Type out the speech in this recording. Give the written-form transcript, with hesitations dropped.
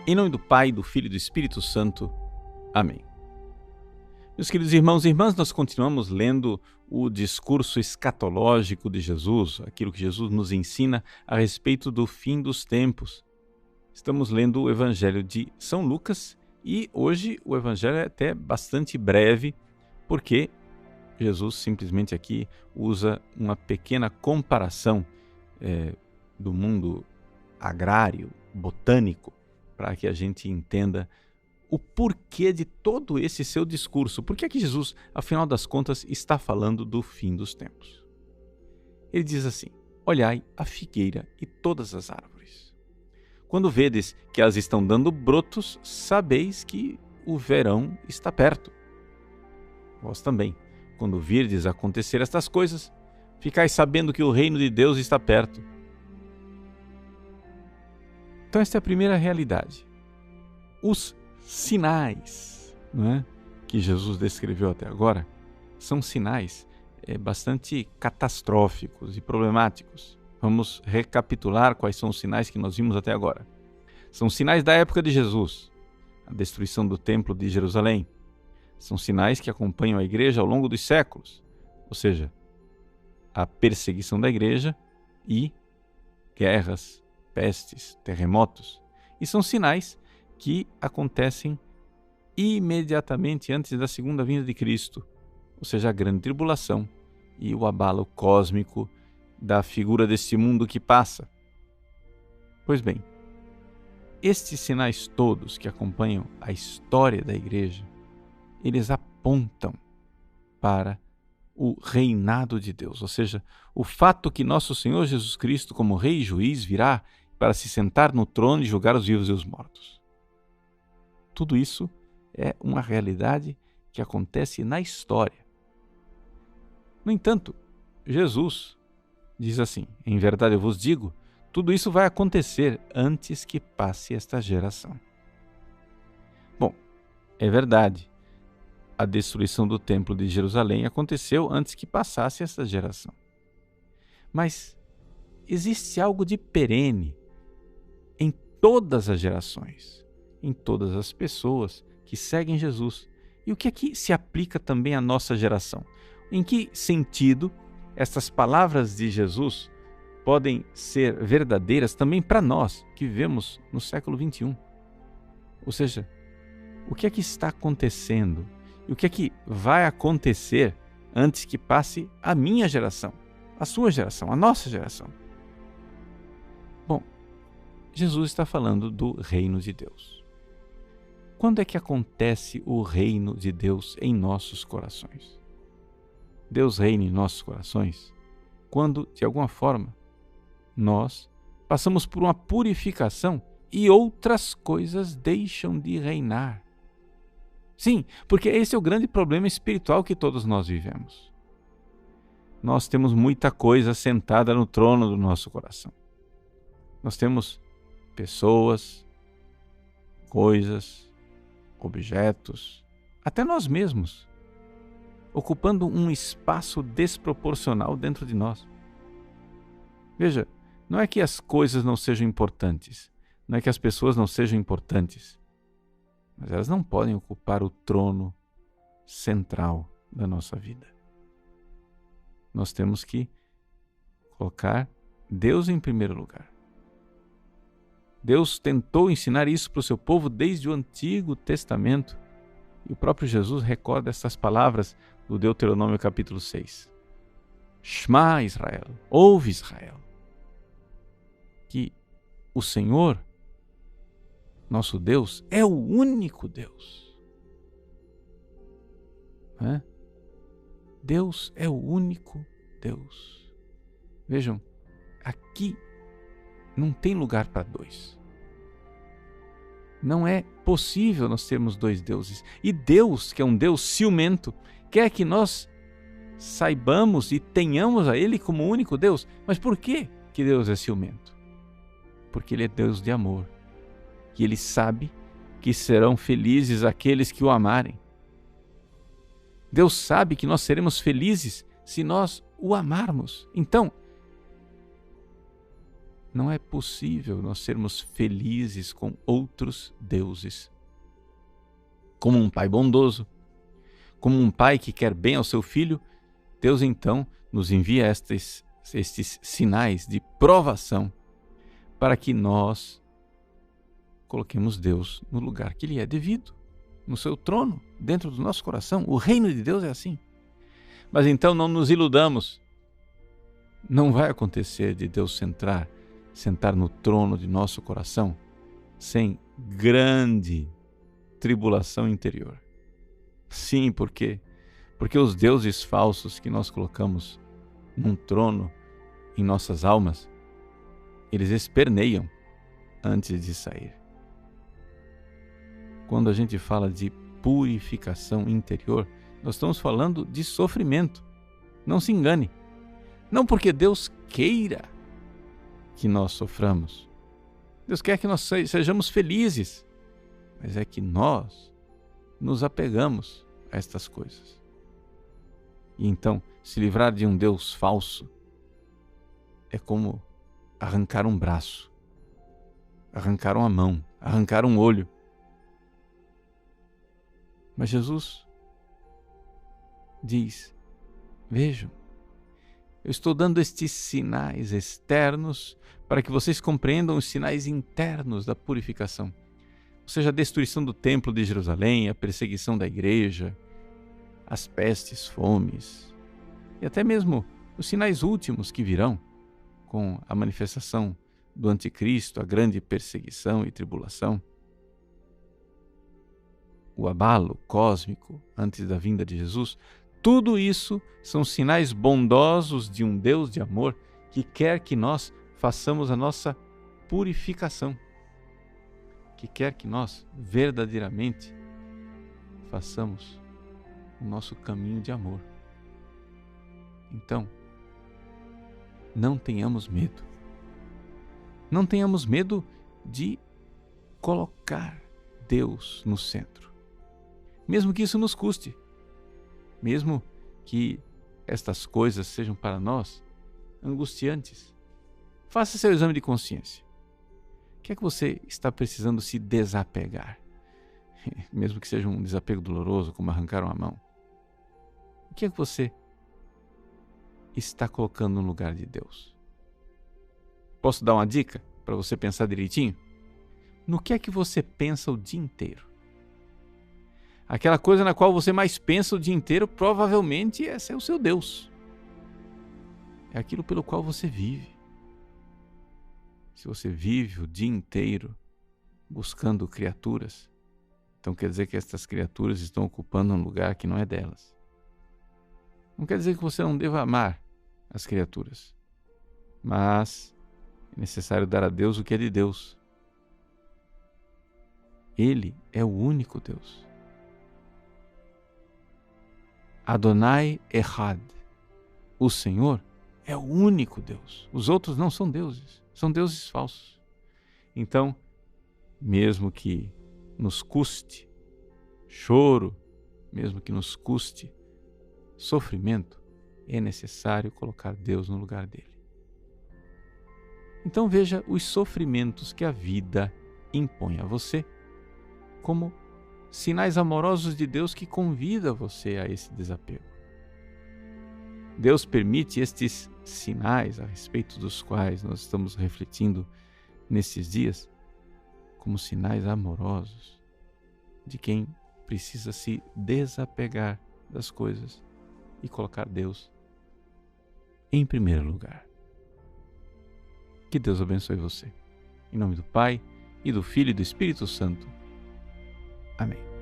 Em nome do Pai, do Filho e do Espírito Santo. Amém. Meus queridos irmãos e irmãs, nós continuamos lendo o discurso escatológico de Jesus, aquilo que Jesus nos ensina a respeito do fim dos tempos. Estamos lendo o Evangelho de São Lucas e hoje o Evangelho é até bastante breve, porque Jesus simplesmente aqui usa uma pequena comparação do mundo agrário, botânico, para que a gente entenda o porquê de todo esse seu discurso. Por que é que Jesus, afinal das contas, está falando do fim dos tempos? Ele diz assim: olhai a figueira e todas as árvores. Quando vedes que elas estão dando brotos, sabeis que o verão está perto. Vós também, quando virdes acontecer estas coisas, ficais sabendo que o reino de Deus está perto. Então esta é a primeira realidade. Os sinais, que Jesus descreveu até agora são sinais bastante catastróficos e problemáticos. Vamos recapitular quais são os sinais que nós vimos até agora. São sinais da época de Jesus, a destruição do templo de Jerusalém. São sinais que acompanham a igreja ao longo dos séculos, ou seja, a perseguição da igreja e guerras, pestes, terremotos. E são sinais que acontecem imediatamente antes da segunda vinda de Cristo, ou seja, a grande tribulação e o abalo cósmico da figura deste mundo que passa. Pois bem, estes sinais todos que acompanham a história da igreja, eles apontam para o reinado de Deus, ou seja, o fato que nosso Senhor Jesus Cristo, como Rei e Juiz, virá para se sentar no trono e julgar os vivos e os mortos. Tudo isso é uma realidade que acontece na história. No entanto, Jesus diz assim: em verdade eu vos digo, tudo isso vai acontecer antes que passe esta geração. Bom, é verdade, a destruição do templo de Jerusalém aconteceu antes que passasse esta geração. Mas existe algo de perene em todas as gerações, em todas as pessoas que seguem Jesus. E o que é que se aplica também à nossa geração? Em que sentido estas palavras de Jesus podem ser verdadeiras também para nós que vivemos no século XXI? Ou seja, o que é que está acontecendo? E o que é que vai acontecer antes que passe a minha geração, a sua geração, a nossa geração? Bom, Jesus está falando do reino de Deus. Quando é que acontece o reino de Deus em nossos corações? Deus reina em nossos corações quando, de alguma forma, nós passamos por uma purificação e outras coisas deixam de reinar. Sim, porque esse é o grande problema espiritual que todos nós vivemos. Nós temos muita coisa sentada no trono do nosso coração. Nós temos pessoas, coisas, objetos, até nós mesmos, ocupando um espaço desproporcional dentro de nós. Veja, não é que as coisas não sejam importantes, não é que as pessoas não sejam importantes, mas elas não podem ocupar o trono central da nossa vida. Nós temos que colocar Deus em primeiro lugar. Deus tentou ensinar isso para o seu povo desde o Antigo Testamento. E o próprio Jesus recorda essas palavras do Deuteronômio capítulo 6. Shema Israel, ouve Israel, que o Senhor, nosso Deus, é o único Deus. Deus é o único Deus. Vejam, aqui não tem lugar para dois. Não é possível nós termos dois deuses. E Deus, que é um Deus ciumento, quer que nós saibamos e tenhamos a Ele como único Deus. Mas por que Deus é ciumento? Porque Ele é Deus de amor. E Ele sabe que serão felizes aqueles que o amarem. Deus sabe que nós seremos felizes se nós o amarmos. Então, Não é possível nós sermos felizes com outros deuses. Como um pai bondoso, como um pai que quer bem ao seu filho, Deus então nos envia estes sinais de provação para que nós coloquemos Deus no lugar que lhe é devido, no seu trono, dentro do nosso coração. O reino de Deus é assim. Mas então não nos iludamos. Não vai acontecer de Deus sentar no trono de nosso coração sem grande tribulação interior. Sim, por quê? Porque os deuses falsos que nós colocamos num trono em nossas almas, eles esperneiam antes de sair. Quando a gente fala de purificação interior, nós estamos falando de sofrimento. Não se engane. Não porque Deus queira que nós soframos. Deus quer que nós sejamos felizes. Mas é que nós nos apegamos a estas coisas. E então, se livrar de um Deus falso é como arrancar um braço, arrancar uma mão, arrancar um olho. Mas Jesus diz: vejam, eu estou dando estes sinais externos para que vocês compreendam os sinais internos da purificação. Ou seja, a destruição do templo de Jerusalém, a perseguição da igreja, as pestes, fomes e até mesmo os sinais últimos que virão com a manifestação do anticristo, a grande perseguição e tribulação, o abalo cósmico antes da vinda de Jesus. Tudo isso são sinais bondosos de um Deus de amor que quer que nós façamos a nossa purificação, que quer que nós verdadeiramente façamos o nosso caminho de amor. Então, não tenhamos medo. Não tenhamos medo de colocar Deus no centro. Mesmo que isso nos custe. Mesmo que estas coisas sejam para nós angustiantes. Faça seu exame de consciência. O que é que você está precisando se desapegar? Mesmo que seja um desapego doloroso, como arrancar uma mão. O que é que você está colocando no lugar de Deus? Posso dar uma dica para você pensar direitinho? No que é que você pensa o dia inteiro? Aquela coisa na qual você mais pensa o dia inteiro, provavelmente esse é o seu Deus. É aquilo pelo qual você vive. Se você vive o dia inteiro buscando criaturas, então quer dizer que estas criaturas estão ocupando um lugar que não é delas. Não quer dizer que você não deva amar as criaturas, mas é necessário dar a Deus o que é de Deus. Ele é o único Deus. Adonai Echad. O Senhor é o único Deus. Os outros não são deuses, são deuses falsos. Então, mesmo que nos custe choro, mesmo que nos custe sofrimento, é necessário colocar Deus no lugar dele. Então veja os sofrimentos que a vida impõe a você como sinais amorosos de Deus que convida você a esse desapego. Deus permite estes sinais a respeito dos quais nós estamos refletindo nesses dias como sinais amorosos de quem precisa se desapegar das coisas e colocar Deus em primeiro lugar. Que Deus abençoe você. Em nome do Pai, e do Filho e do Espírito Santo. Amém.